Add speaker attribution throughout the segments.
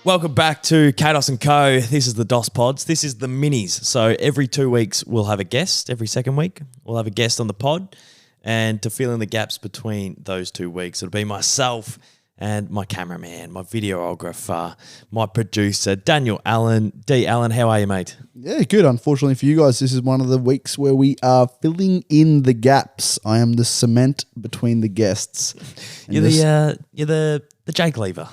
Speaker 1: Welcome back to Cados and Co. This is the Dospods. This is the minis. So every 2 weeks we'll have a guest. Every second week we'll have a guest on the pod. And to fill in the gaps between those 2 weeks, it'll be myself and my cameraman, my videographer, my producer, Daniel Allen. D. Allen, how are you, mate?
Speaker 2: Yeah, good. Unfortunately for you guys, this is one of the weeks where we are filling in the gaps. I am the cement between the guests.
Speaker 1: You're the Jake Lever.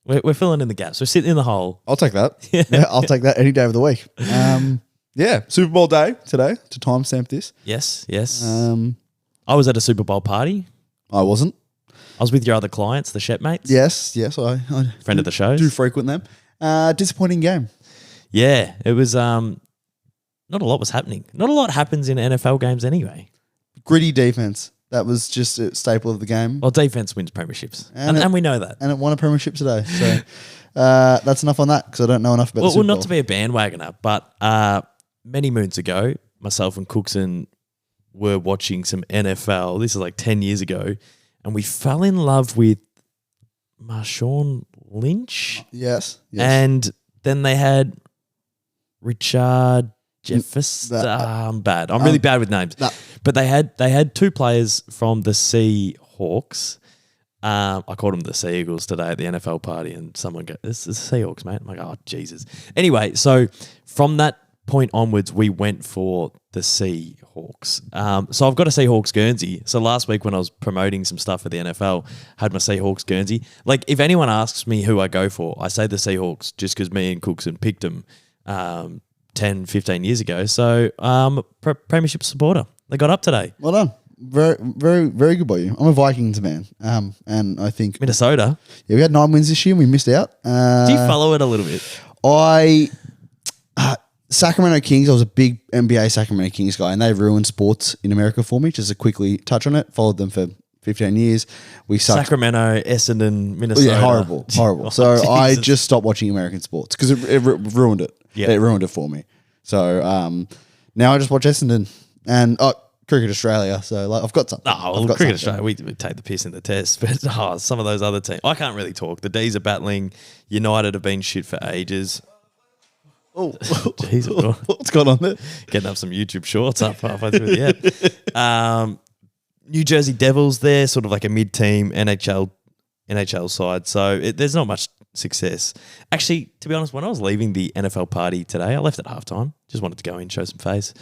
Speaker 1: We're filling in the gaps. We're sitting in the hole.
Speaker 2: I'll take that. Yeah, I'll take that any day of the week. Yeah, Super Bowl day today to timestamp this.
Speaker 1: Yes. I was at a Super Bowl party.
Speaker 2: I wasn't.
Speaker 1: I was with your other clients, the Shepmates.
Speaker 2: Yes, I
Speaker 1: friend of the show.
Speaker 2: Do frequent them. Disappointing game.
Speaker 1: Yeah, it was. Not a lot was happening. Not a lot happens in NFL games anyway.
Speaker 2: Gritty defense. That was just a staple of the game.
Speaker 1: Well, defense wins premierships, and we know that.
Speaker 2: And it won a premiership today. So that's enough on that because I don't know enough about the Super Bowl.
Speaker 1: Well, not to be a bandwagoner, but many moons ago, myself and Cookson were watching some NFL. This is like 10 years ago, and we fell in love with Marshawn Lynch.
Speaker 2: Yes.
Speaker 1: And then they had Richard Jefferson. I'm bad. I'm really bad with names.
Speaker 2: No.
Speaker 1: But they had two players from the Seahawks. I called them the Sea Eagles today at the NFL party, and someone goes, "This is the Seahawks, mate." I'm like, "Oh, Jesus." Anyway, so from that point onwards, we went for the Seahawks. So I've got a Seahawks Guernsey. So last week when I was promoting some stuff for the NFL, I had my Seahawks Guernsey. Like, if anyone asks me who I go for, I say the Seahawks just because me and Cookson picked them 10, 15 years ago. So premiership supporter. They got up today.
Speaker 2: Well done. Very, very, very good by you. I'm a Vikings man. And I think
Speaker 1: Minnesota.
Speaker 2: Yeah, we had 9 wins this year and we missed out.
Speaker 1: Do you follow it a little bit?
Speaker 2: Sacramento Kings, I was a big NBA Sacramento Kings guy, and they ruined sports in America for me. Just to quickly touch on it, followed them for 15 years. We sucked.
Speaker 1: Sacramento, Essendon, Minnesota.
Speaker 2: Yeah, horrible. So I just stopped watching American sports because it ruined it.
Speaker 1: Yeah.
Speaker 2: It ruined it for me. So now I just watch Essendon and Cricket Australia. So like, I've got something.
Speaker 1: Cricket Australia, we take the piss in the test, but some of those other teams, I can't really talk. The D's are battling. United have been shit for ages.
Speaker 2: Oh,
Speaker 1: jeez,
Speaker 2: what's going on there?
Speaker 1: Getting up some YouTube shorts up halfway through the app. New Jersey Devils, they're sort of like a mid-team NHL side, so there's not much success. Actually, to be honest, when I was leaving the NFL party today, I left at halftime. Just wanted to go in, show some face.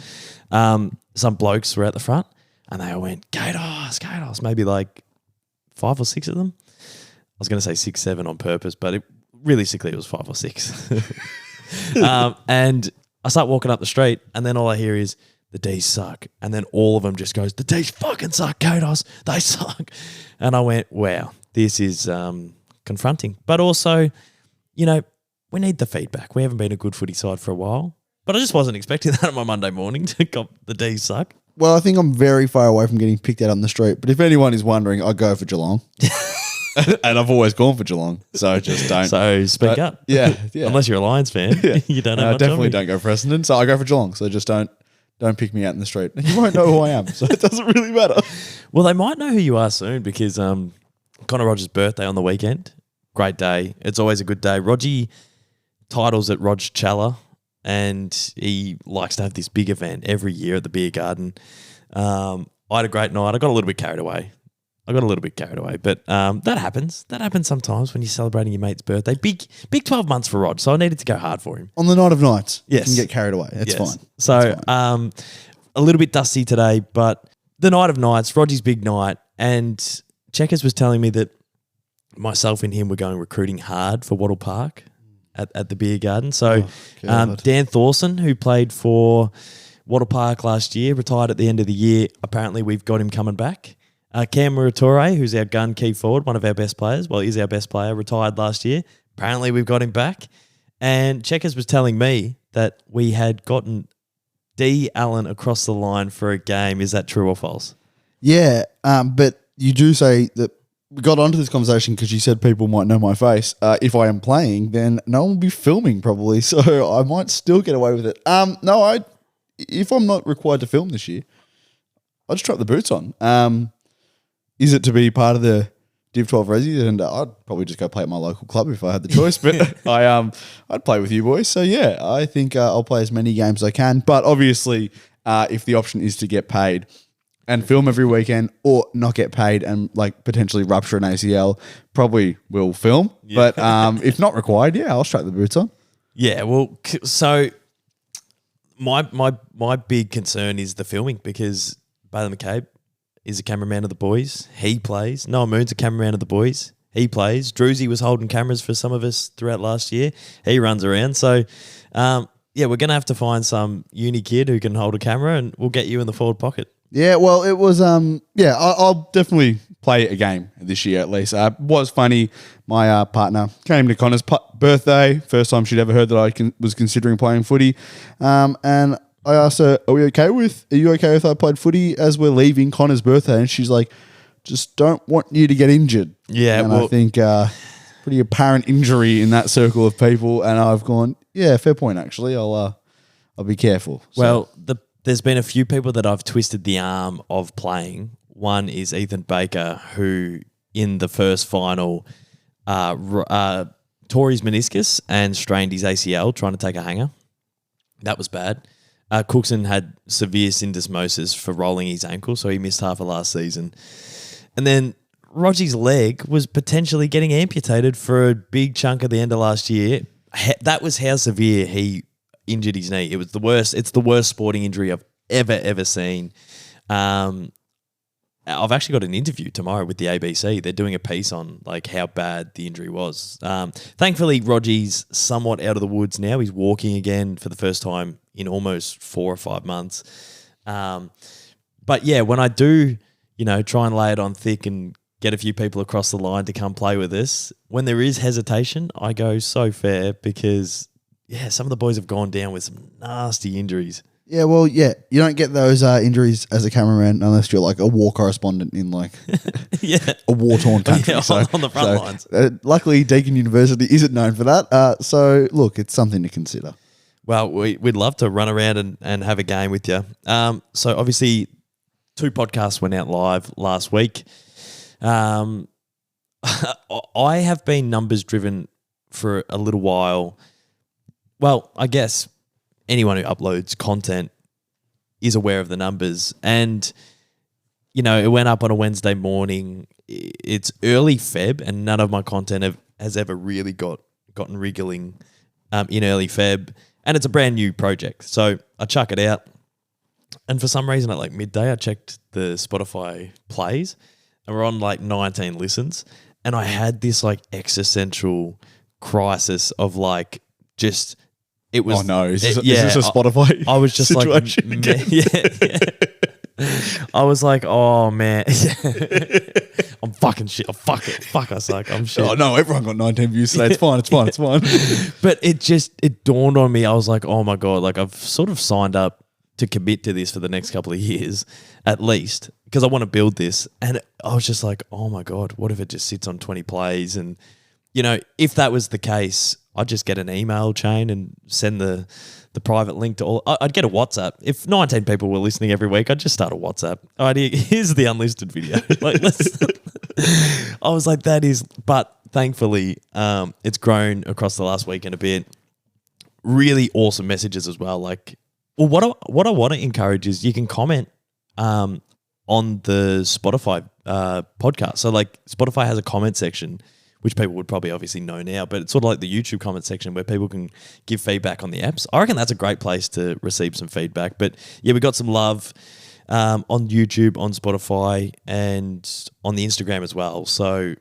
Speaker 1: Some blokes were at the front, and they all went, Cados, maybe like 5 or 6 of them. I was going to say 6, 7 on purpose, but realistically it was 5 or 6. And I start walking up the street, and then all I hear is, the D's suck. And then all of them just goes, the D's fucking suck, Cados. They suck. And I went, wow, this is confronting. But also, we need the feedback. We haven't been a good footy side for a while. But I just wasn't expecting that on my Monday morning to go, the D's suck.
Speaker 2: Well, I think I'm very far away from getting picked out on the street. But if anyone is wondering, I go for Geelong. And I've always gone for Geelong, so just don't.
Speaker 1: So speak up.
Speaker 2: Yeah.
Speaker 1: Unless you're a Lions fan, you don't know much
Speaker 2: definitely don't go for Essendon. So I go for Geelong. So just don't pick me out in the street. You won't know who I am, so it doesn't really matter.
Speaker 1: Well, they might know who you are soon because Connor Rogers' birthday on the weekend. Great day. It's always a good day. Rogie titles at Rog Challa, and he likes to have this big event every year at the beer garden. I had a great night. I got a little bit carried away. But that happens. That happens sometimes when you're celebrating your mate's birthday. Big 12 months for Rod, so I needed to go hard for him.
Speaker 2: On the night of nights,
Speaker 1: yes.
Speaker 2: You can get carried away. It's fine.
Speaker 1: So a little bit dusty today, but the night of nights, Roger's big night, and Checkers was telling me that myself and him were going recruiting hard for Wattle Park at the beer garden. So Dan Thorson, who played for Wattle Park last year, retired at the end of the year. Apparently we've got him coming back. Cam Muratore, who's our gun key forward, one of our best players, he's our best player, retired last year. Apparently we've got him back. And Checkers was telling me that we had gotten D. Allen across the line for a game. Is that true or false?
Speaker 2: Yeah, but you do say that we got onto this conversation because you said people might know my face. If I am playing, then no one will be filming probably, so I might still get away with it. If I'm not required to film this year, I'll just strap the boots on. Is it to be part of the Div 12 Resi, and I'd probably just go play at my local club if I had the choice. But I'd play with you boys. So yeah, I think I'll play as many games as I can. But obviously, if the option is to get paid and film every weekend, or not get paid and like potentially rupture an ACL, probably will film. Yeah. But if not required, yeah, I'll strap the boots on.
Speaker 1: Yeah, well, so my big concern is the filming, because Bailey McCabe is a cameraman of the boys. He plays. Noah Moon's a cameraman of the boys. He plays. Druzy was holding cameras for some of us throughout last year. He runs around. So, yeah, we're going to have to find some uni kid who can hold a camera, and we'll get you in the forward pocket.
Speaker 2: Yeah, well, it was, I'll definitely play a game this year at least. Was funny. My partner came to Connor's birthday, first time she'd ever heard that I was considering playing footy. And I asked her, are you okay with I played footy as we're leaving Connor's birthday? And she's like, just don't want you to get injured.
Speaker 1: Yeah,
Speaker 2: and I think pretty apparent injury in that circle of people. And I've gone, yeah, fair point, actually. I'll be careful. So.
Speaker 1: Well, there's been a few people that I've twisted the arm of playing. One is Ethan Baker, who in the first final tore his meniscus and strained his ACL trying to take a hanger. That was bad. Cookson had severe syndesmosis for rolling his ankle, so he missed half of last season. And then Roger's leg was potentially getting amputated for a big chunk of the end of last year. That was how severe he injured his knee. It was the worst. It's the worst sporting injury I've ever seen. I've actually got an interview tomorrow with the ABC. They're doing a piece on like how bad the injury was. Thankfully, Roger's somewhat out of the woods now. He's walking again for the first time in almost 4 or 5 months. But yeah, when I do, try and lay it on thick and get a few people across the line to come play with us, when there is hesitation, I go so fair because, yeah, some of the boys have gone down with some nasty injuries.
Speaker 2: Yeah, well, yeah, you don't get those injuries as a cameraman unless you're like a war correspondent in like a war-torn country.
Speaker 1: Yeah, on the front lines.
Speaker 2: Luckily, Deakin University isn't known for that. So, look, it's something to consider.
Speaker 1: Well, we'd love to run around and have a game with you. So, obviously, 2 podcasts went out live last week. I have been numbers-driven for a little while. Well, I guess anyone who uploads content is aware of the numbers. And, it went up on a Wednesday morning. It's early Feb, and none of my content has ever really gotten wriggling in early Feb. And it's a brand new project. So I chuck it out. And for some reason at like midday, I checked the Spotify plays and we're on like 19 listens. And I had this like existential crisis of like just... It was,
Speaker 2: oh no! Is this a Spotify?
Speaker 1: I was just
Speaker 2: situation
Speaker 1: yeah. I was like, oh man, I'm fucking shit. Fuck, I suck. I'm shit.
Speaker 2: Oh no! Everyone got 19 views today. It's fine. It's fine.
Speaker 1: But it dawned on me. I was like, oh my god! Like I've sort of signed up to commit to this for the next couple of years, at least, because I want to build this. And I was just like, oh my god, what if it just sits on 20 plays? And if that was the case, I'd just get an email chain and send the private link to all. I'd get a WhatsApp. If 19 people were listening every week, I'd just start a WhatsApp. All right, here's the unlisted video. I was like, that is, but thankfully, it's grown across the last week and a bit. Really awesome messages as well. Like, well, what I want to encourage is you can comment on the Spotify podcast. So like Spotify has a comment section, which people would probably obviously know now, but it's sort of like the YouTube comment section where people can give feedback on the apps. I reckon that's a great place to receive some feedback. But yeah, we got some love on YouTube, on Spotify, and on the Instagram as well. So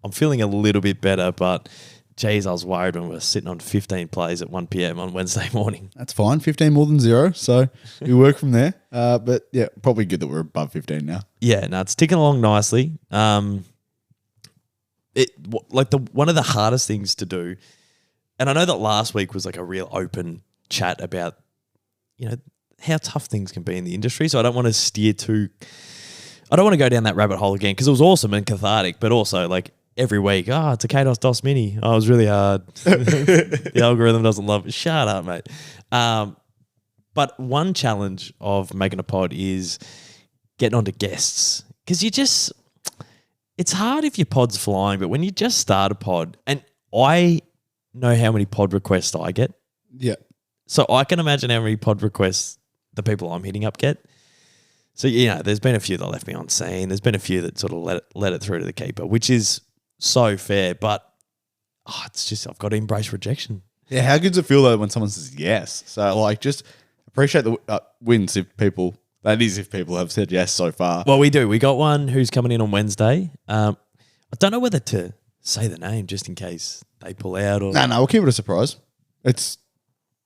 Speaker 1: I'm feeling a little bit better, but geez, I was worried when we were sitting on 15 plays at 1 p.m. on Wednesday morning.
Speaker 2: That's fine. 15 more than 0. So we work from there. But yeah, probably good that we're above 15 now.
Speaker 1: Yeah, no, it's ticking along nicely. One of the hardest things to do, and I know that last week was like a real open chat about, how tough things can be in the industry. So I don't want to I don't want to go down that rabbit hole again because it was awesome and cathartic, but also like every week, it's a Cados DOS Mini. Oh, it was really hard. The algorithm doesn't love it. Shut up, mate. But one challenge of making a pod is getting onto guests because it's hard if your pod's flying, but when you just start a pod, and I know how many pod requests I get.
Speaker 2: Yeah.
Speaker 1: So I can imagine how many pod requests the people I'm hitting up get. So, there's been a few that left me on scene. There's been a few that sort of let it through to the keeper, which is so fair. But it's just I've got to embrace rejection.
Speaker 2: Yeah, how good does it feel though when someone says yes? So like, just appreciate the wins if people have said yes so far.
Speaker 1: Well, we do. We got one who's coming in on Wednesday. I don't know whether to say the name just in case they pull out or.
Speaker 2: No, we'll keep it a surprise.
Speaker 1: I like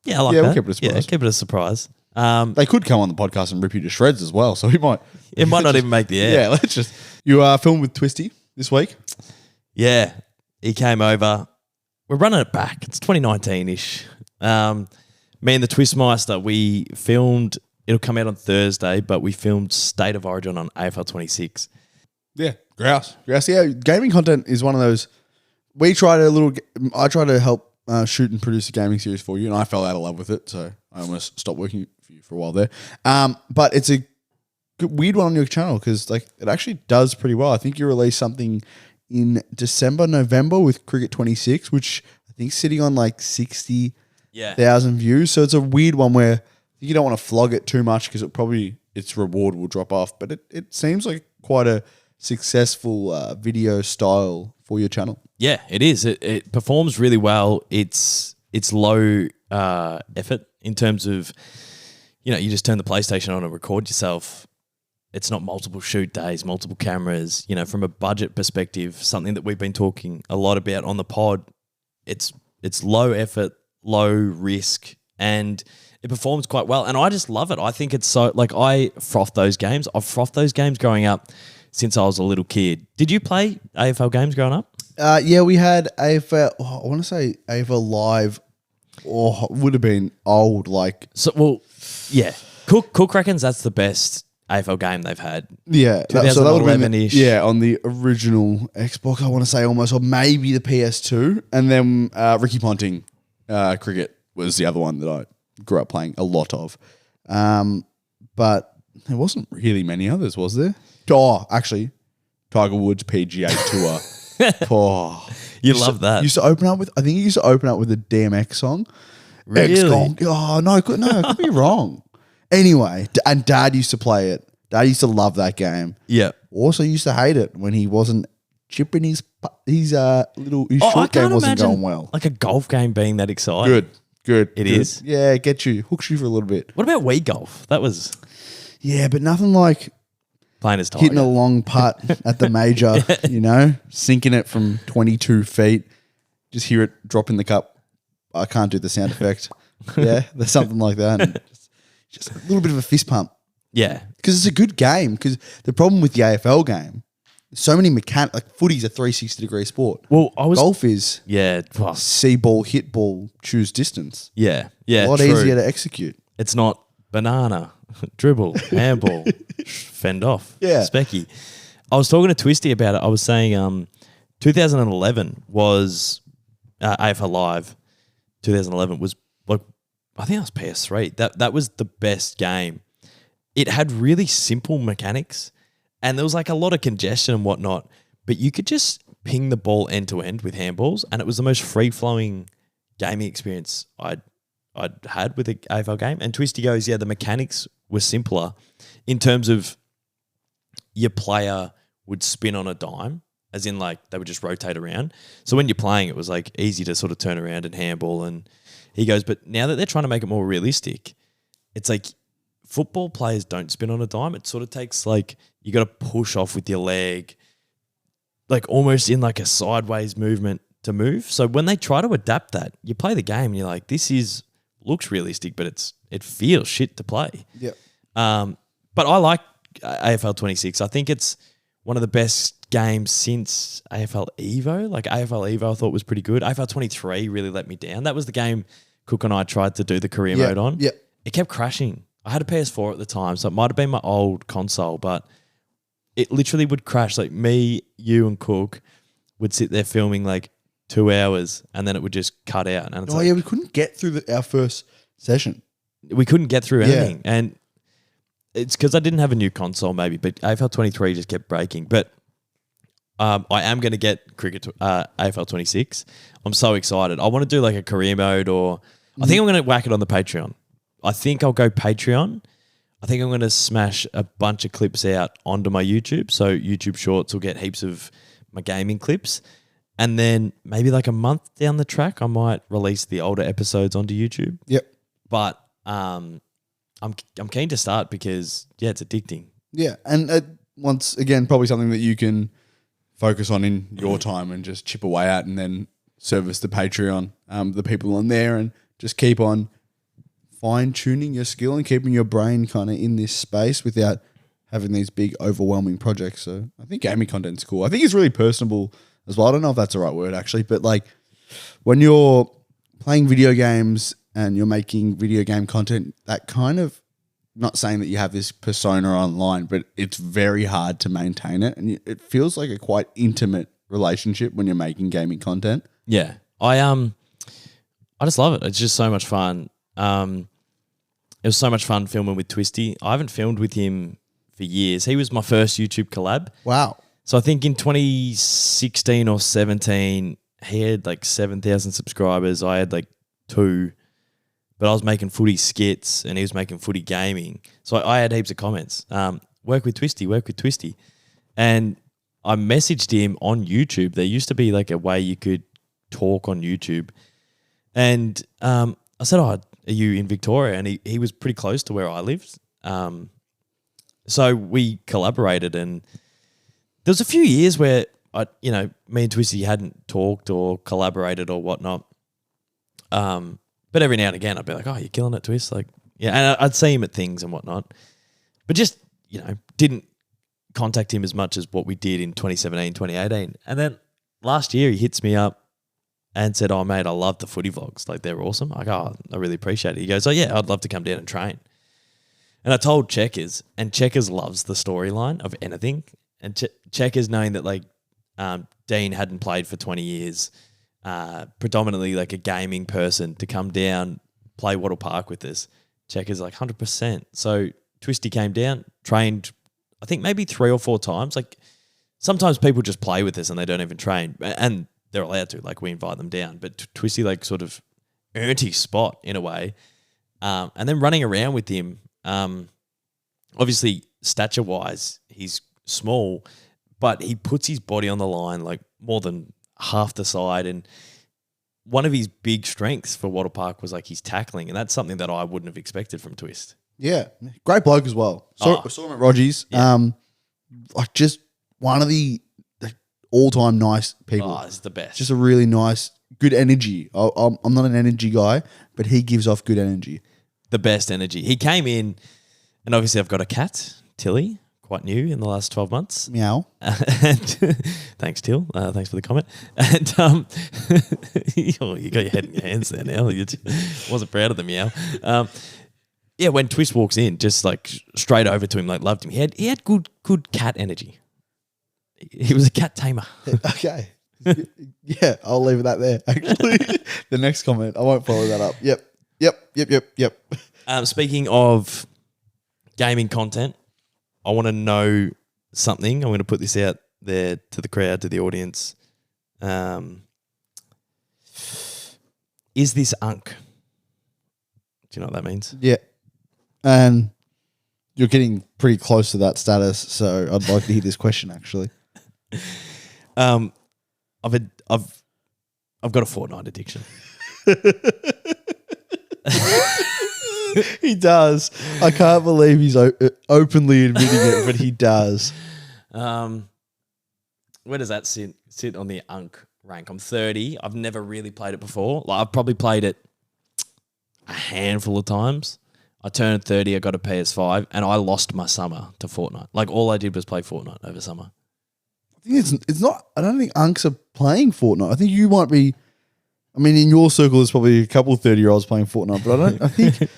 Speaker 1: that.
Speaker 2: We'll keep it a surprise.
Speaker 1: Yeah, keep it a surprise.
Speaker 2: They could come on the podcast and rip you to shreds as well, so we might.
Speaker 1: It might not even make the air.
Speaker 2: Yeah, let's just. You filmed with Twisty this week.
Speaker 1: Yeah, he came over. We're running it back. It's 2019-ish. Me and the Twistmeister, we filmed. It'll come out on Thursday, but we filmed State of Origin on AFL 26.
Speaker 2: Yeah, grouse. Yeah, gaming content is one of those. I try to help shoot and produce a gaming series for you, and I fell out of love with it, so I almost stopped working for you for a while there. But it's a weird one on your channel because like it actually does pretty well. I think you released something in December, November with Cricket 26, which I think is sitting on like 60,000 views. So it's a weird one where you don't want to flog it too much because its reward will drop off. But it seems like quite a successful video style for your channel.
Speaker 1: Yeah, it is. It performs really well. It's low effort in terms of, you just turn the PlayStation on and record yourself. It's not multiple shoot days, multiple cameras. From a budget perspective, something that we've been talking a lot about on the pod, it's low effort, low risk, and it performs quite well. And I just love it. I think it's so, like, I froth those games. I've frothed those games growing up since I was a little kid. Did you play AFL games growing up?
Speaker 2: Yeah, we had AFL, I want to say AFL Live, would have been old, like.
Speaker 1: So, well, yeah. Cook reckons that's the best AFL game they've had.
Speaker 2: Yeah.
Speaker 1: 2011-ish.
Speaker 2: On the original Xbox, I want to say almost, or maybe the PS2. And then Ricky Ponting cricket was the other one that I grew up playing a lot of. But there wasn't really many others, was there? Oh, actually, Tiger Woods PGA Tour.
Speaker 1: You love that.
Speaker 2: Used to open up with, I think it used to open up with a DMX song.
Speaker 1: Really?
Speaker 2: Oh, no, I could be wrong. Anyway, and Dad used to play it. Dad used to love that game.
Speaker 1: Yeah.
Speaker 2: Also used to hate it when he wasn't chipping his short game wasn't going well.
Speaker 1: Like a golf game being that exciting.
Speaker 2: Good.
Speaker 1: It is.
Speaker 2: Yeah, hooks you for a little bit.
Speaker 1: What about Wii golf? That was...
Speaker 2: Yeah, but nothing like
Speaker 1: playing as Tiger.
Speaker 2: Hitting a long putt at the major, sinking it from 22 feet. Just hear it drop in the cup. I can't do the sound effect. Yeah, there's something like that. And just a little bit of a fist pump.
Speaker 1: Yeah.
Speaker 2: Because it's a good game. Because the problem with the AFL game, so many mechanics, like footy's a 360-degree sport.
Speaker 1: Well,
Speaker 2: golf is
Speaker 1: well,
Speaker 2: see ball, hit ball, choose distance.
Speaker 1: Yeah.
Speaker 2: A lot easier to execute.
Speaker 1: It's not banana, dribble, handball, fend off, specky. I was talking to Twisty about it. I was saying 2011 was AFL Live. 2011 was like, I think that was PS3. That was the best game. It had really simple mechanics and there was like a lot of congestion and whatnot, but you could just ping the ball end to end with handballs and it was the most free-flowing gaming experience I'd had with an AFL game. And Twisty goes, yeah, the mechanics were simpler in terms of your player would spin on a dime, as in like they would just rotate around. So when you're playing, it was like easy to sort of turn around and handball. And he goes, but now that they're trying to make it more realistic, it's like football players don't spin on a dime. It sort of takes like, you got to push off with your leg, like almost in like a sideways movement to move. So when they try to adapt that, you play the game and you're like, looks realistic, but it feels shit to play.
Speaker 2: Yeah.
Speaker 1: But I like AFL 26. I think it's one of the best games since AFL Evo. Like AFL Evo I thought was pretty good. AFL 23 really let me down. That was the game Cook and I tried to do the career mode on.
Speaker 2: Yeah.
Speaker 1: It kept crashing. I had a PS4 at the time, so it might have been my old console, but it literally would crash. Like me, you and Cook would sit there filming like 2 hours and then it would just cut out. And it's
Speaker 2: we couldn't get through our first session.
Speaker 1: We couldn't get through anything. And it's because I didn't have a new console maybe, but AFL 23 just kept breaking. But I am going to get cricket AFL 26. I'm so excited. I want to do like a career mode, or I think I'm going to whack it on the Patreon. I think I'll go Patreon. I think I'm going to smash a bunch of clips out onto my YouTube. So YouTube Shorts will get heaps of my gaming clips. And then maybe like a month down the track, I might release the older episodes onto YouTube.
Speaker 2: Yep.
Speaker 1: But I'm keen to start because, yeah, it's addicting.
Speaker 2: Yeah. And once again, probably something that you can focus on in your time and just chip away at, and then service the Patreon, the people on there, and just keep on fine-tuning your skill and keeping your brain kind of in this space without having these big, overwhelming projects. So I think gaming content's cool. I think it's really personable as well. I don't know if that's the right word, actually, but like when you're playing video games and you're making video game content, that kind of, not saying that you have this persona online, but it's very hard to maintain it. And it feels like a quite intimate relationship when you're making gaming content.
Speaker 1: Yeah. I just love it. It's just so much fun. It was so much fun filming with Twisty. I haven't filmed with him for years. He was my first YouTube collab.
Speaker 2: Wow.
Speaker 1: So I think in 2016 or 17, he had like 7,000 subscribers. I had like 2, but I was making footy skits and he was making footy gaming. So I had heaps of comments. Work with Twisty, work with Twisty. And I messaged him on YouTube. There used to be like a way you could talk on YouTube. And I said, "Oh, are you in Victoria?" And he was pretty close to where I lived. So we collaborated, and there was a few years where me and Twisty hadn't talked or collaborated or whatnot. But every now and again I'd be like, "Oh, you're killing it, Twist." Like, yeah. And I'd see him at things and whatnot, but just, didn't contact him as much as what we did in 2017, 2018. And then last year he hits me up and said, "Oh, mate, I love the footy vlogs. Like, they're awesome." I go, "Oh, I really appreciate it." He goes, "Oh, yeah, I'd love to come down and train." And I told Checkers, and Checkers loves the storyline of anything. And Checkers, knowing that, like, Dean hadn't played for 20 years, predominantly like a gaming person, to come down, play Wattle Park with us. Checkers like 100%. So Twisty came down, trained, I think maybe 3 or 4 times. Like, sometimes people just play with us and they don't even train. And they're allowed to, like, we invite them down. But Twisty like sort of earned his spot in a way. And then running around with him, obviously stature-wise, he's small, but he puts his body on the line like more than half the side. And one of his big strengths for Wattle Park was like his tackling. And that's something that I wouldn't have expected from Twist.
Speaker 2: Yeah. Great bloke as well. Saw him at Rogies.
Speaker 1: Yeah.
Speaker 2: Like, just one of the all-time nice people.
Speaker 1: Oh, it's the best.
Speaker 2: Just a really nice, good energy. I'm not an energy guy, but he gives off good energy.
Speaker 1: The best energy. He came in, and obviously I've got a cat, Tilly, quite new in the last 12 months.
Speaker 2: Meow.
Speaker 1: And thanks, Till. Thanks for the comment. And you got your head in your hands there now. You wasn't proud of the meow. Yeah, when Twist walks in, just like straight over to him, like loved him. He had good cat energy. He was a cat tamer.
Speaker 2: Okay. Yeah, I'll leave that there. Actually, the next comment, I won't follow that up. Yep.
Speaker 1: Speaking of gaming content, I want to know something. I'm going to put this out there to the crowd, to the audience. Is this Unk? Do you know what that means?
Speaker 2: Yeah. And you're getting pretty close to that status, so I'd like to hear this question, actually.
Speaker 1: I've got a Fortnite addiction.
Speaker 2: He does. I can't believe he's openly admitting it, but he does.
Speaker 1: Where does that sit on the Unk rank? I'm 30. I've never really played it before. Like, I've probably played it a handful of times. I turned 30, I got a PS5, and I lost my summer to Fortnite. Like, all I did was play Fortnite over summer.
Speaker 2: I think it's not. I don't think Unks are playing Fortnite. I think you might be. I mean, in your circle, there's probably a couple of 30-year-olds playing Fortnite, but I think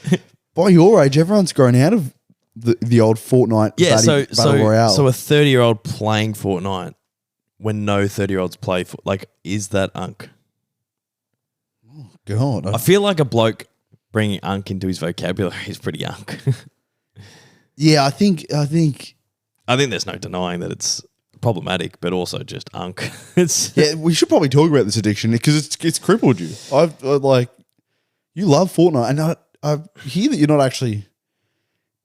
Speaker 2: by your age, everyone's grown out of the old Fortnite battle royale.
Speaker 1: So a 30-year-old playing Fortnite when no 30-year-olds play, is that Unk?
Speaker 2: Oh, God.
Speaker 1: I feel like a bloke bringing Unk into his vocabulary is pretty Unk.
Speaker 2: Yeah, I think
Speaker 1: there's no denying that it's problematic, but also just unk. It's
Speaker 2: Yeah, we should probably talk about this addiction because it's crippled you. I like you love Fortnite, and I hear that you're not actually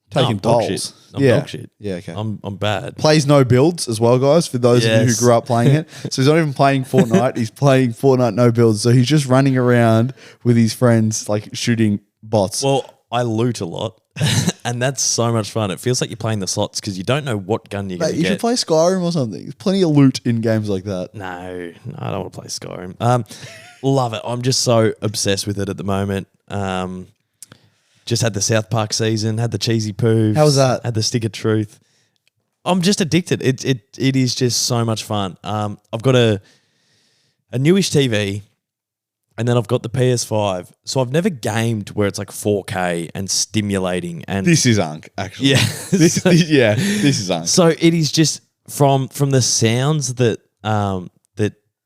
Speaker 2: taking
Speaker 1: I'm dog
Speaker 2: tolls.
Speaker 1: shit. I'm dog shit.
Speaker 2: Yeah, okay.
Speaker 1: I'm bad.
Speaker 2: Plays no builds as well, guys. For those of you who
Speaker 1: Yes.
Speaker 2: grew up playing it, so he's not even playing Fortnite. He's playing Fortnite no builds. So he's just running around with his friends, like shooting bots.
Speaker 1: Well, I loot a lot, and that's so much fun. It feels like you're playing the slots because you don't know what gun you're going
Speaker 2: Mate,
Speaker 1: to
Speaker 2: you
Speaker 1: get.
Speaker 2: should play Skyrim or something. There's plenty of loot in games like that.
Speaker 1: No, I don't want to play Skyrim. Love it. I'm just so obsessed with it at the moment. Just had the South Park season, had the cheesy poofs.
Speaker 2: How was that?
Speaker 1: Had the stick of truth. I'm just addicted. It is just so much fun. I've got a newish TV, and then I've got the PS5. So I've never gamed where it's like 4K and stimulating. And
Speaker 2: This is Unk, actually.
Speaker 1: yeah,
Speaker 2: This is Unk.
Speaker 1: so it is just from the sounds that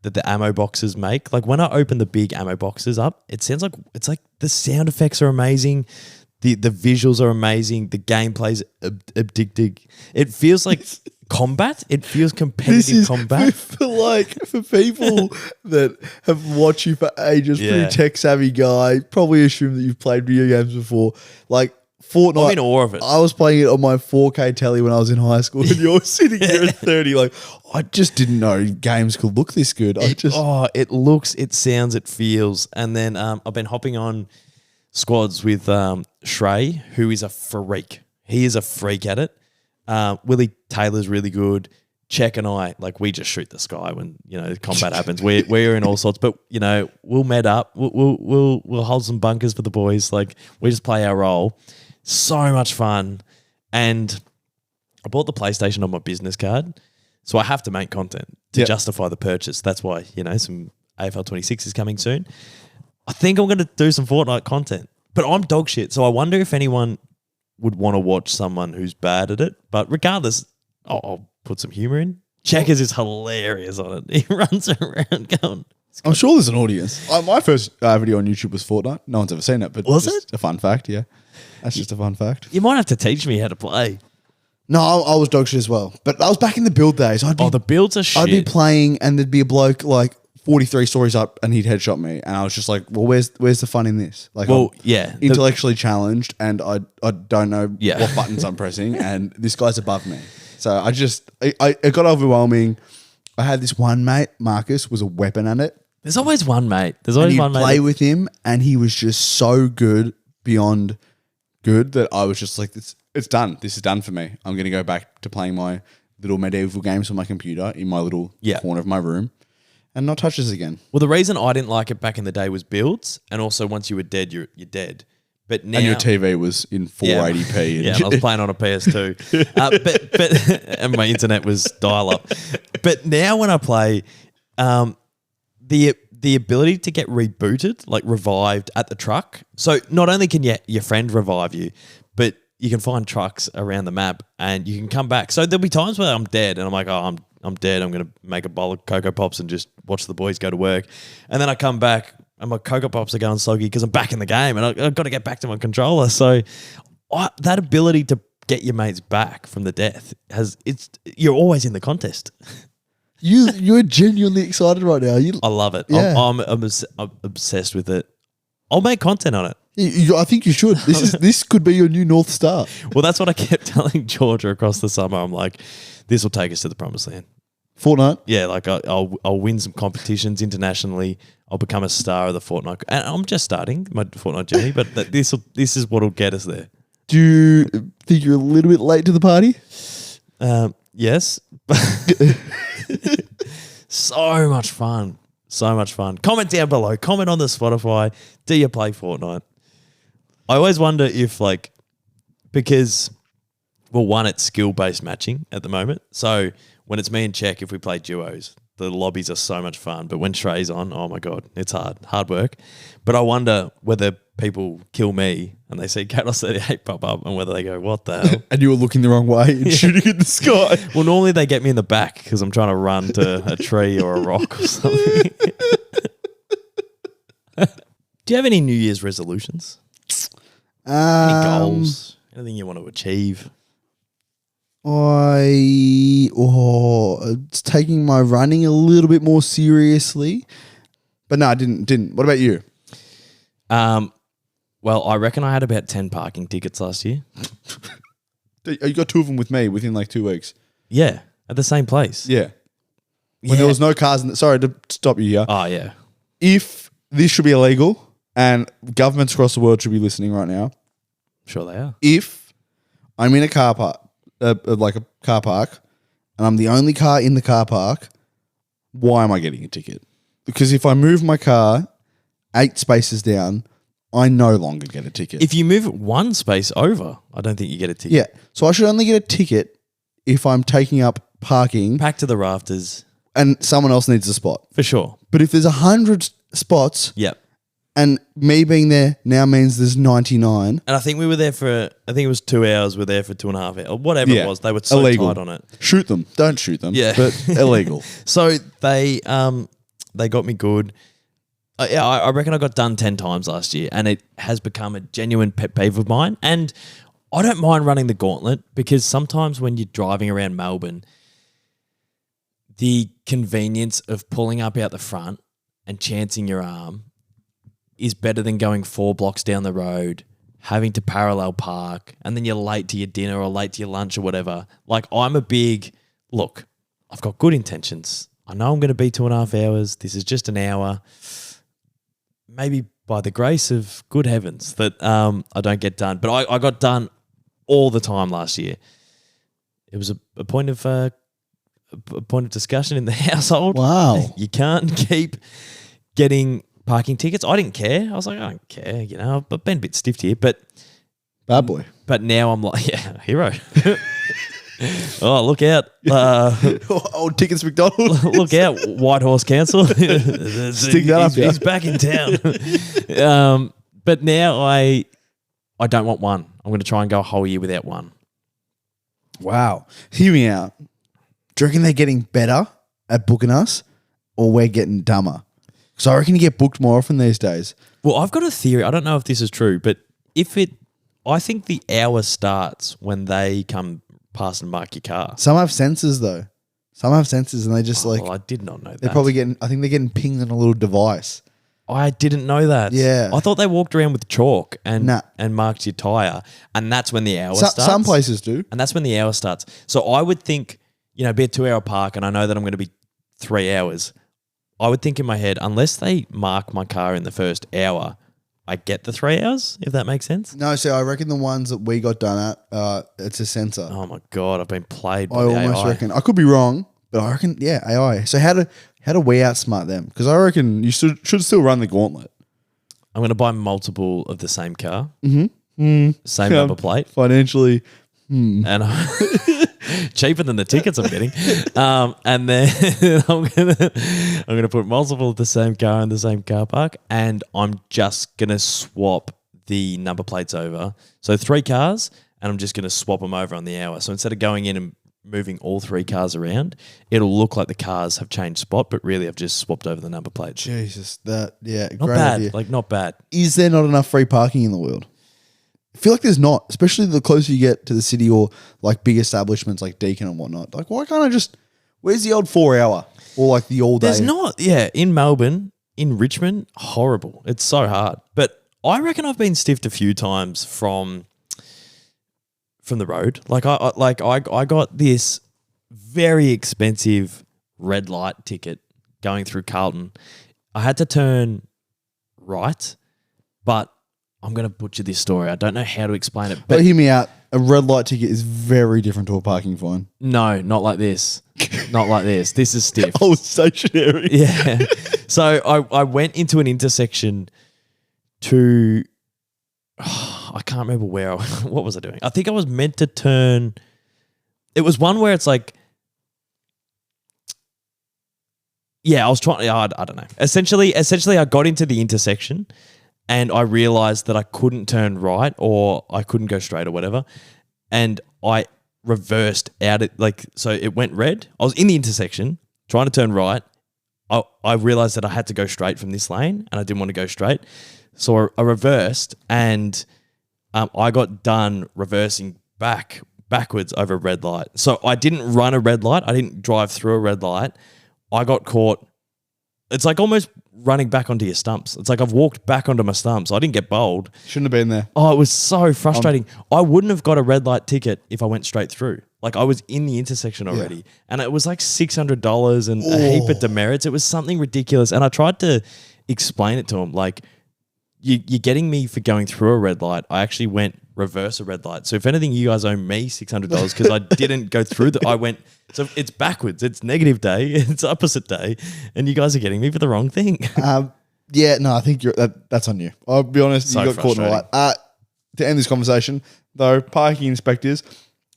Speaker 1: that the ammo boxes make. Like when I open the big ammo boxes up, it sounds like it's like the sound effects are amazing, the visuals are amazing, the gameplay's addicting. It feels like combat. It feels competitive combat.
Speaker 2: For people that have watched you for ages,
Speaker 1: Yeah.
Speaker 2: pretty tech savvy guy, probably assume that you've played video games before. Like Fortnite,
Speaker 1: I'm in awe of it.
Speaker 2: I was playing it on my 4K telly when I was in high school, and you're sitting here at 30. Like, I just didn't know games could look this good.
Speaker 1: It looks, it sounds, it feels. And then I've been hopping on squads with Shrey, who is a freak. He is a freak at it. Willie Taylor's really good. Check and I, like, we just shoot the sky when combat happens. We're in all sorts, but we'll med up. We'll hold some bunkers for the boys. Like, we just play our role. So much fun. And I bought the PlayStation on my business card, so I have to make content to justify the purchase. That's why some AFL 26 is coming soon. I think I'm going to do some Fortnite content, but I'm dog shit. So I wonder if anyone would want to watch someone who's bad at it. But regardless, I'll put some humor in. Checkers is hilarious on it. He runs around going.
Speaker 2: I'm sure there's an audience. My first video on YouTube was Fortnite. No one's ever seen it, but
Speaker 1: Was
Speaker 2: just a fun fact. Yeah, that's just a fun fact.
Speaker 1: You might have to teach me how to play.
Speaker 2: No, I was dog shit as well, but that was back in the build days.
Speaker 1: The builds are shit.
Speaker 2: I'd be playing, and there'd be a bloke like 43 stories up, and he'd headshot me, and I was just like, "Well, where's the fun in this?" Like, I'm intellectually challenged, and I don't know what buttons I'm pressing, and this guy's above me. So it got overwhelming. I had this one mate, Marcus, was a weapon at it.
Speaker 1: There's always one mate. There's always one mate.
Speaker 2: Play with him, and he was just so good, beyond good, that I was just like, it's done. This is done for me. I'm going to go back to playing my little medieval games on my computer in my little corner of my room and not touch this again.
Speaker 1: Well, the reason I didn't like it back in the day was builds, and also once you were dead, you're dead. But now,
Speaker 2: and your TV was in 480p.
Speaker 1: Yeah, and I was playing on a PS2. but and my internet was dial-up. But now when I play, the ability to get rebooted, like revived at the truck. So not only can your friend revive you, but you can find trucks around the map and you can come back. So there'll be times where I'm dead and I'm like, oh, I'm dead. I'm going to make a bowl of Cocoa Pops and just watch the boys go to work. And then I come back and my Cocoa Pops are going soggy because I'm back in the game and I've got to get back to my controller. So that ability to get your mates back from the death you're always in the contest.
Speaker 2: You're genuinely excited right now.
Speaker 1: I love it.
Speaker 2: Yeah.
Speaker 1: I'm obsessed with it. I'll make content on it.
Speaker 2: I think you should. This could be your new North Star.
Speaker 1: Well, that's what I kept telling Georgia across the summer. I'm like, this will take us to the promised land.
Speaker 2: Fortnite?
Speaker 1: Yeah, like I'll win some competitions internationally. I'll become a star of the Fortnite. And I'm just starting my Fortnite journey, but this is what will get us there.
Speaker 2: Do you think you're a little bit late to the party?
Speaker 1: Yes. So much fun. So much fun. Comment down below. Comment on the Spotify. Do you play Fortnite? I always wonder if because, well, one, it's skill-based matching at the moment. So when it's me and Czech, if we play duos, the lobbies are so much fun. But when Shrey's on, oh my God, it's hard work. But I wonder whether people kill me and they see Cados 38 pop up and whether they go, what the hell?
Speaker 2: And you were looking the wrong way and shooting at the sky.
Speaker 1: Well, normally they get me in the back because I'm trying to run to a tree or a rock or something. Do you have any New Year's resolutions? Any goals? Anything you want to achieve?
Speaker 2: I it's taking my running a little bit more seriously. But no, I didn't. What about you?
Speaker 1: Well, I reckon I had about 10 parking tickets last year.
Speaker 2: You got 2 of them with me within like 2 weeks.
Speaker 1: Yeah, at the same place.
Speaker 2: Yeah. When there was no cars sorry to stop you here.
Speaker 1: Oh, yeah.
Speaker 2: If this should be illegal and governments across the world should be listening right now.
Speaker 1: Sure they are.
Speaker 2: If I'm in a car park, like a car park, and I'm the only car in the car park, why am I getting a ticket? Because if I move my car 8 spaces down, I no longer get a ticket.
Speaker 1: If you move it 1 space over, I don't think you get a ticket.
Speaker 2: Yeah. So I should only get a ticket if I'm taking up parking
Speaker 1: Pack to the rafters.
Speaker 2: and someone else needs a spot.
Speaker 1: For sure.
Speaker 2: But if there's 100 spots
Speaker 1: Yep.
Speaker 2: and me being there now means there's 99.
Speaker 1: And I think we were there for, I think it was 2 hours. We're there for 2.5 hours. Or whatever
Speaker 2: Yeah.
Speaker 1: it was. They were so
Speaker 2: Illegal.
Speaker 1: tight on it.
Speaker 2: Shoot them. Don't shoot them.
Speaker 1: Yeah.
Speaker 2: But illegal.
Speaker 1: So they got me good. I reckon I got done 10 times last year, and it has become a genuine pet peeve of mine. And I don't mind running the gauntlet because sometimes when you're driving around Melbourne, the convenience of pulling up out the front and chancing your arm is better than going 4 blocks down the road, having to parallel park, and then you're late to your dinner or late to your lunch or whatever. Like, I'm a big, look, I've got good intentions. I know I'm going to be 2.5 hours. This is just an hour. Maybe by the grace of good heavens that I don't get done. But I got done all the time last year. It was a point of discussion in the household.
Speaker 2: Wow.
Speaker 1: You can't keep getting parking tickets. I didn't care. I was like, I don't care. You know, I've been a bit stiffed here. But
Speaker 2: Bad boy.
Speaker 1: But now I'm like, yeah, hero. Oh, look out.
Speaker 2: Old Tickets McDonald.
Speaker 1: Look out, White Horse Council.
Speaker 2: Stick that up,
Speaker 1: He's back in town. But now I don't want one. I'm going to try and go a whole year without one.
Speaker 2: Wow. Hear me out. Do you reckon they're getting better at booking us or we're getting dumber? Because I reckon you get booked more often these days.
Speaker 1: Well, I've got a theory. I don't know if this is true, but I think the hour starts when they come past and mark your car.
Speaker 2: Some have sensors though. Some have sensors and they just
Speaker 1: Well, I did not know that.
Speaker 2: they're probably getting, I think they're getting pinged on a little device.
Speaker 1: I didn't know that.
Speaker 2: Yeah.
Speaker 1: I thought they walked around with chalk and
Speaker 2: Nah.
Speaker 1: marked your tyre, and that's when the hour starts.
Speaker 2: Some places do.
Speaker 1: And that's when the hour starts. So I would think, be a 2-hour park and I know that I'm going to be 3 hours. I would think in my head, unless they mark my car in the first hour, I get the 3 hours, if that makes sense.
Speaker 2: No, so I reckon the ones that we got done at, it's a sensor.
Speaker 1: Oh my God, I've been played by
Speaker 2: I
Speaker 1: the
Speaker 2: almost
Speaker 1: AI.
Speaker 2: reckon. I could be wrong, but I reckon, yeah, AI. So how do we outsmart them? Because I reckon you should still run the gauntlet.
Speaker 1: I'm going to buy multiple of the same car, same number plate,
Speaker 2: Financially.
Speaker 1: and cheaper than the tickets I'm getting. And then I'm gonna put multiple of the same car in the same car park, and I'm just gonna swap the number plates over. So 3 cars, and I'm just gonna swap them over on the hour. So instead of going in and moving all 3 cars around, it'll look like the cars have changed spot, but really I've just swapped over the number plates.
Speaker 2: Jesus,
Speaker 1: Not
Speaker 2: great
Speaker 1: bad.
Speaker 2: idea.
Speaker 1: Like, not bad.
Speaker 2: Is there not enough free parking in the world? I feel like there's not, especially the closer you get to the city or like big establishments like Deakin and whatnot. Like, why can't I just, where's the old 4 hour or like the all day?
Speaker 1: There's not, in Melbourne, in Richmond, horrible. It's so hard. But I reckon I've been stiffed a few times from the road. Like I got this very expensive red light ticket going through Carlton. I had to turn right, but I'm going to butcher this story. I don't know how to explain it.
Speaker 2: But hear me out. A red light ticket is very different to a parking fine.
Speaker 1: No, not like this. Not like this. This is stiff.
Speaker 2: Oh, stationary.
Speaker 1: Yeah. So I went into an intersection to, I can't remember what was I doing? I think I was meant to turn, it was one where it's like, I was trying, I don't know. Essentially I got into the intersection and I realized that I couldn't turn right or I couldn't go straight or whatever. And I reversed out it, so it went red. I was in the intersection trying to turn right. I realized that I had to go straight from this lane and I didn't want to go straight. So I reversed and I got done reversing back backwards over a red light. So I didn't run a red light. I didn't drive through a red light. I got caught. It's like almost running back onto your stumps. It's like I've walked back onto my stumps. I didn't get bowled.
Speaker 2: Shouldn't have been there.
Speaker 1: Oh, it was so frustrating. I wouldn't have got a red light ticket if I went straight through. Like I was in the intersection already, and it was like $600 and a heap of demerits. It was something ridiculous, and I tried to explain it to him. Like, you're getting me for going through a red light. I actually went reverse a red light. So if anything, you guys owe me $600 because I didn't go through I went. So it's backwards. It's negative day. It's opposite day, and you guys are getting me for the wrong thing.
Speaker 2: Yeah, no, I think that's on you. I'll be honest,
Speaker 1: So
Speaker 2: you got caught in a light. To end this conversation, though, parking inspectors,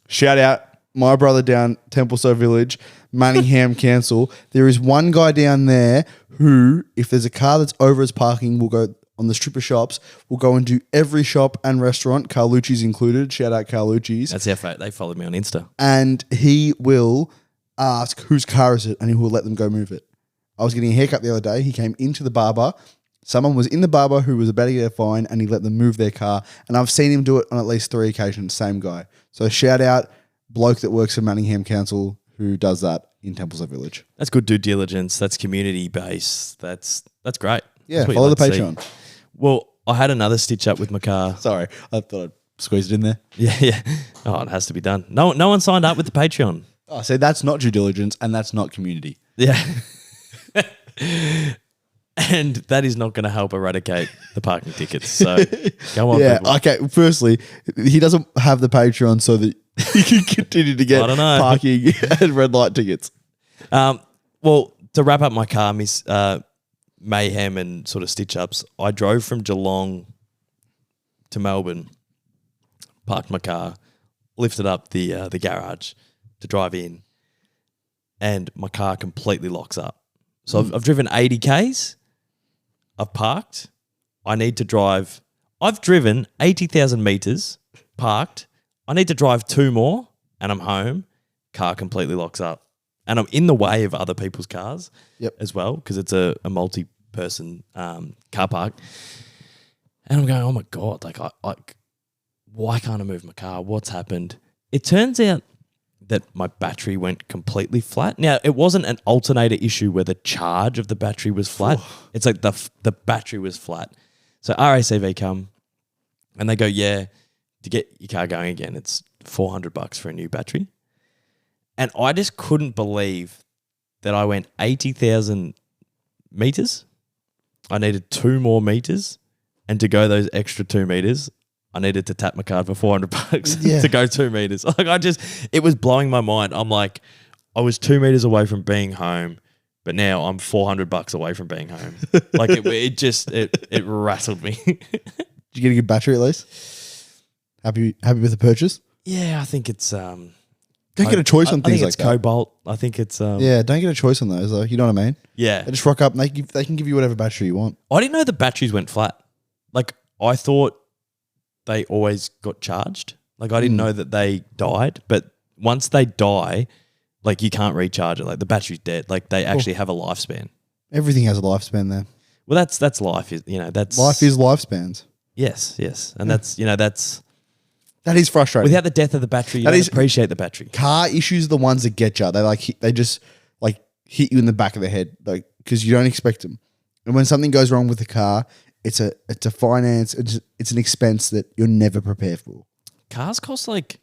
Speaker 2: shout out my brother down Templestowe Village, Manningham Council. There is one guy down there who, if there's a car that's over his parking, will go on the strip of shops, will go and do every shop and restaurant, Carlucci's included. Shout out Carlucci's.
Speaker 1: That's how they followed me on Insta.
Speaker 2: And he will ask whose car is it, and he will let them go move it. I was getting a haircut the other day. He came into the barber. Someone was in the barber who was about to get a fine, and he let them move their car. And I've seen him do it on at least 3 occasions, same guy. So shout out bloke that works for Manningham Council who does that in Templestowe Village.
Speaker 1: That's good due diligence. That's community based. That's great.
Speaker 2: Yeah,
Speaker 1: That's
Speaker 2: follow the
Speaker 1: like to
Speaker 2: Patreon.
Speaker 1: see. Well, I had another stitch up with my car.
Speaker 2: Sorry, I thought I'd squeeze it in there.
Speaker 1: Yeah. Oh, it has to be done. No one signed up with the Patreon.
Speaker 2: Oh, so that's not due diligence and that's not community.
Speaker 1: Yeah. And that is not going to help eradicate the parking tickets. So go on, people.
Speaker 2: Okay. Firstly, he doesn't have the Patreon so that he can continue to get
Speaker 1: I don't know.
Speaker 2: parking and red light tickets.
Speaker 1: Well, to wrap up my car mayhem and sort of stitch ups, I drove from Geelong to Melbourne, parked my car, lifted up the garage to drive in, and my car completely locks up. So I've driven 80 Ks. I've parked. I need to drive. I've driven 80,000 meters, parked. I need to drive 2 more, and I'm home. Car completely locks up. And I'm in the way of other people's cars as well because it's a multi-person car park. And I'm going, oh, my God, like, why can't I move my car? What's happened? It turns out that my battery went completely flat. Now, it wasn't an alternator issue where the charge of the battery was flat. It's like the battery was flat. So RACV come and they go, yeah, to get your car going again, it's $400 for a new battery. And I just couldn't believe that I went 80,000 meters. I needed 2 more meters. And to go those extra 2 meters, I needed to tap my card for $400 to go 2 meters. Like it was blowing my mind. I'm like, I was 2 meters away from being home, but now I'm $400 away from being home. Like it rattled me.
Speaker 2: Did you get a good battery at least? Happy with the purchase?
Speaker 1: Yeah, I think it's
Speaker 2: don't get a choice on things like that.
Speaker 1: I think it's Cobalt. I think it's
Speaker 2: don't get a choice on those though. You know what I mean?
Speaker 1: Yeah.
Speaker 2: They just rock up and they can give you whatever battery you want.
Speaker 1: I didn't know the batteries went flat. Like I thought they always got charged. Like I didn't know that they died, but once they die, like you can't recharge it. Like the battery's dead. Like they actually have a lifespan.
Speaker 2: Everything has a lifespan there.
Speaker 1: Well, that's life. That's
Speaker 2: life is lifespans.
Speaker 1: Yes. And that's
Speaker 2: that is frustrating.
Speaker 1: Without the death of the battery, you don't appreciate the battery.
Speaker 2: Car issues are the ones that get you. They just hit you in the back of the head, like because you don't expect them. And when something goes wrong with the car, it's a finance. It's an expense that you're never prepared for.
Speaker 1: Cars cost like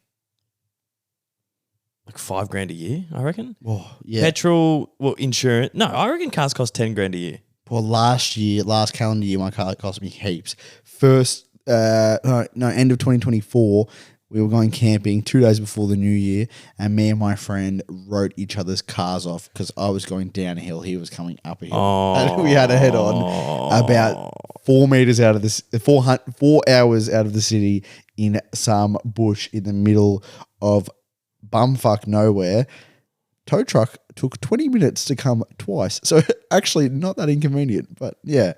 Speaker 1: $5,000 a year, I reckon.
Speaker 2: Oh, yeah.
Speaker 1: Petrol, insurance. No, I reckon cars cost $10,000 a year.
Speaker 2: Well, last calendar year, my car cost me heaps. End of 2024, we were going camping 2 days before the new year, and me and my friend wrote each other's cars off because I was going down a hill, he was coming up a hill, and we had a head on about 4 meters out of this, 4 hours out of the city in some bush in the middle of bumfuck nowhere. Tow truck took 20 minutes to come twice, so actually not that inconvenient. But yeah,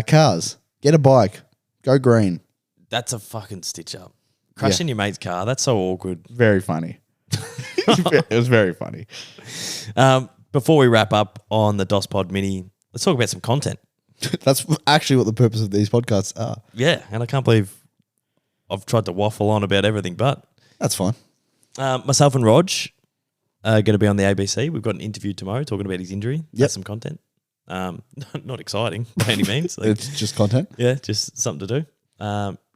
Speaker 2: cars, get a bike, go green.
Speaker 1: That's a fucking stitch up. Crashing your mate's car, that's so awkward.
Speaker 2: Very funny. It was very funny.
Speaker 1: Before we wrap up on the Dospod Mini, let's talk about some content.
Speaker 2: That's actually what the purpose of these podcasts are.
Speaker 1: Yeah, and I can't believe I've tried to waffle on about everything, but
Speaker 2: that's fine.
Speaker 1: Myself and Rog are going to be on the ABC. We've got an interview tomorrow talking about his injury.
Speaker 2: Yep.
Speaker 1: That's some content. Not exciting by any means. Like,
Speaker 2: It's just content.
Speaker 1: yeah, just something to do.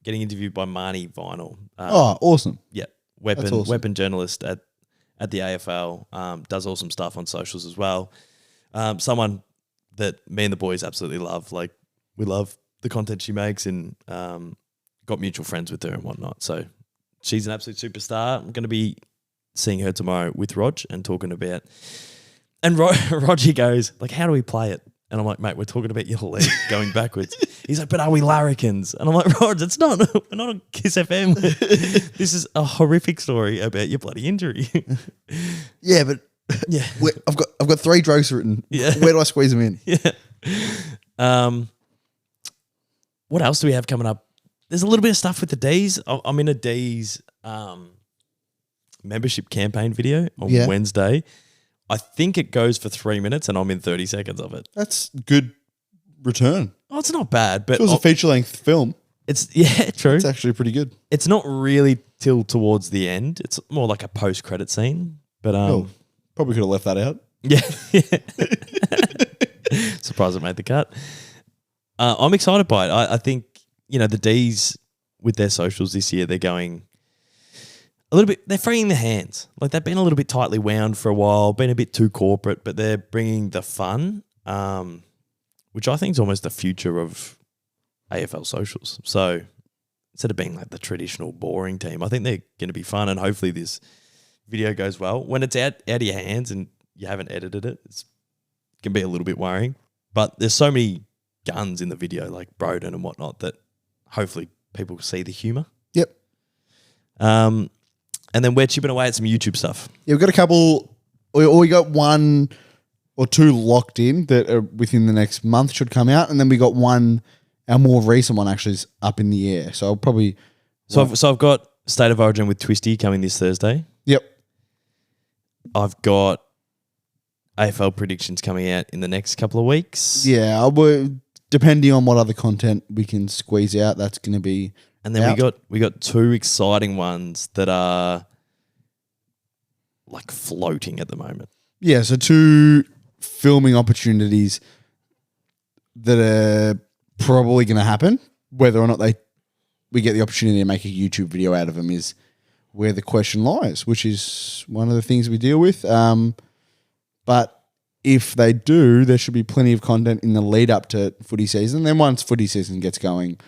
Speaker 1: Getting interviewed by Marnie Vinyl.
Speaker 2: Awesome.
Speaker 1: Yeah,
Speaker 2: That's awesome.
Speaker 1: weapon journalist at the AFL. Does awesome stuff on socials as well. Someone that me and the boys absolutely love. Like, we love the content she makes, and got mutual friends with her and whatnot. So she's an absolute superstar. I'm going to be seeing her tomorrow with Rog and talking about. And Roger goes, like, how do we play it? And I'm like, mate, we're talking about your leg going backwards. He's like, but are we larrikins? And I'm like, Rog, it's not. We're not on Kiss FM. This is a horrific story about your bloody injury.
Speaker 2: Yeah, but
Speaker 1: Yeah.
Speaker 2: I've got 3 jokes written.
Speaker 1: Yeah.
Speaker 2: Where do I squeeze them in?
Speaker 1: Yeah. What else do we have coming up? There's a little bit of stuff with the D's. I'm in a D's membership campaign video on Wednesday. I think it goes for 3 minutes and I'm in 30 seconds of it.
Speaker 2: That's good return.
Speaker 1: Oh, it's not bad, but
Speaker 2: If it was a feature-length film,
Speaker 1: it's true.
Speaker 2: it's actually pretty good.
Speaker 1: It's not really till towards the end. It's more like a post-credit scene. But
Speaker 2: Probably could have left that out.
Speaker 1: yeah. Surprised it made the cut. I'm excited by it. I think, the D's with their socials this year, they're going a little bit, they're freeing their hands. Like, they've been a little bit tightly wound for a while, been a bit too corporate, but they're bringing the fun, which I think is almost the future of AFL socials. So instead of being like the traditional boring team, I think they're going to be fun, and hopefully this video goes well. When it's out of your hands and you haven't edited it, it can be a little bit worrying. But there's so many guns in the video, like Broden and whatnot, that hopefully people see the humour.
Speaker 2: Yep.
Speaker 1: And then we're chipping away at some YouTube stuff.
Speaker 2: Yeah, we've got a couple, or we got 1 or 2 locked in that are within the next month should come out, and then we got one, our more recent one actually is up in the air. So I'll probably...
Speaker 1: So I've got State of Origin with Twisty coming this Thursday.
Speaker 2: Yep.
Speaker 1: I've got AFL predictions coming out in the next couple of weeks.
Speaker 2: Yeah, depending on what other content we can squeeze out, that's going to be...
Speaker 1: And then we got 2 exciting ones that are like floating at the moment.
Speaker 2: Yeah, so 2 filming opportunities that are probably going to happen. Whether or not we get the opportunity to make a YouTube video out of them is where the question lies, which is one of the things we deal with. But if they do, there should be plenty of content in the lead up to footy season. Then once footy season gets going,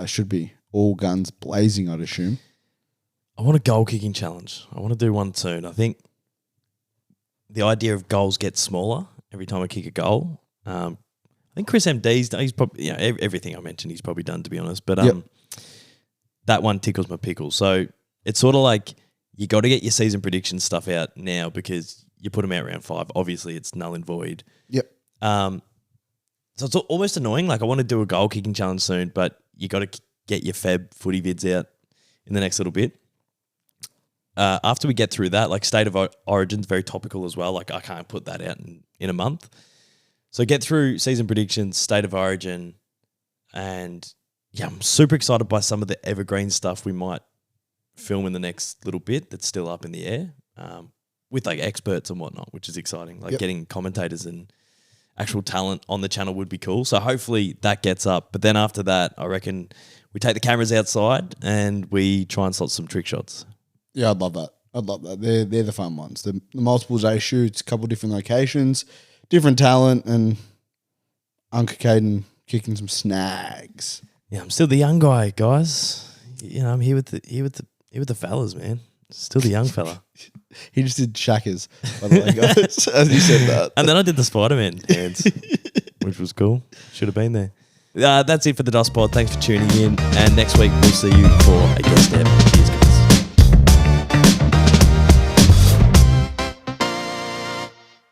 Speaker 2: should be all guns blazing, I'd assume.
Speaker 1: I want a goal kicking challenge. I want to do one soon. I think the idea of goals gets smaller every time I kick a goal. I think Chris MD's done. He's probably everything I mentioned he's probably done, to be honest. But that one tickles my pickles. So it's sort of like you got to get your season prediction stuff out now because you put them out round 5. Obviously, it's null and void.
Speaker 2: Yep.
Speaker 1: So it's almost annoying. Like, I want to do a goal kicking challenge soon, but you got to get your Feb footy vids out in the next little bit. After we get through that, like State of Origin's very topical as well. Like, I can't put that out in a month. So get through season predictions, State of Origin, and I'm super excited by some of the evergreen stuff we might film in the next little bit that's still up in the air with like experts and whatnot, which is exciting. Like getting commentators and actual talent on the channel would be cool. So hopefully that gets up. But then after that, I reckon we take the cameras outside and we try and slot some trick shots.
Speaker 2: Yeah, I'd love that. They're the fun ones. The multiple day shoots, couple different locations, different talent, and Uncle Caden kicking some snags.
Speaker 1: Yeah, I'm still the young guy, guys. I'm here with the fellas, man. Still the young fella.
Speaker 2: He just did shackers, by the way, guys, as he said that.
Speaker 1: And then I did the Spider-Man hands, which was cool. Should have been there. That's it for the Dospods. Thanks for tuning in. And next week, we'll see you for a guest step. Cheers,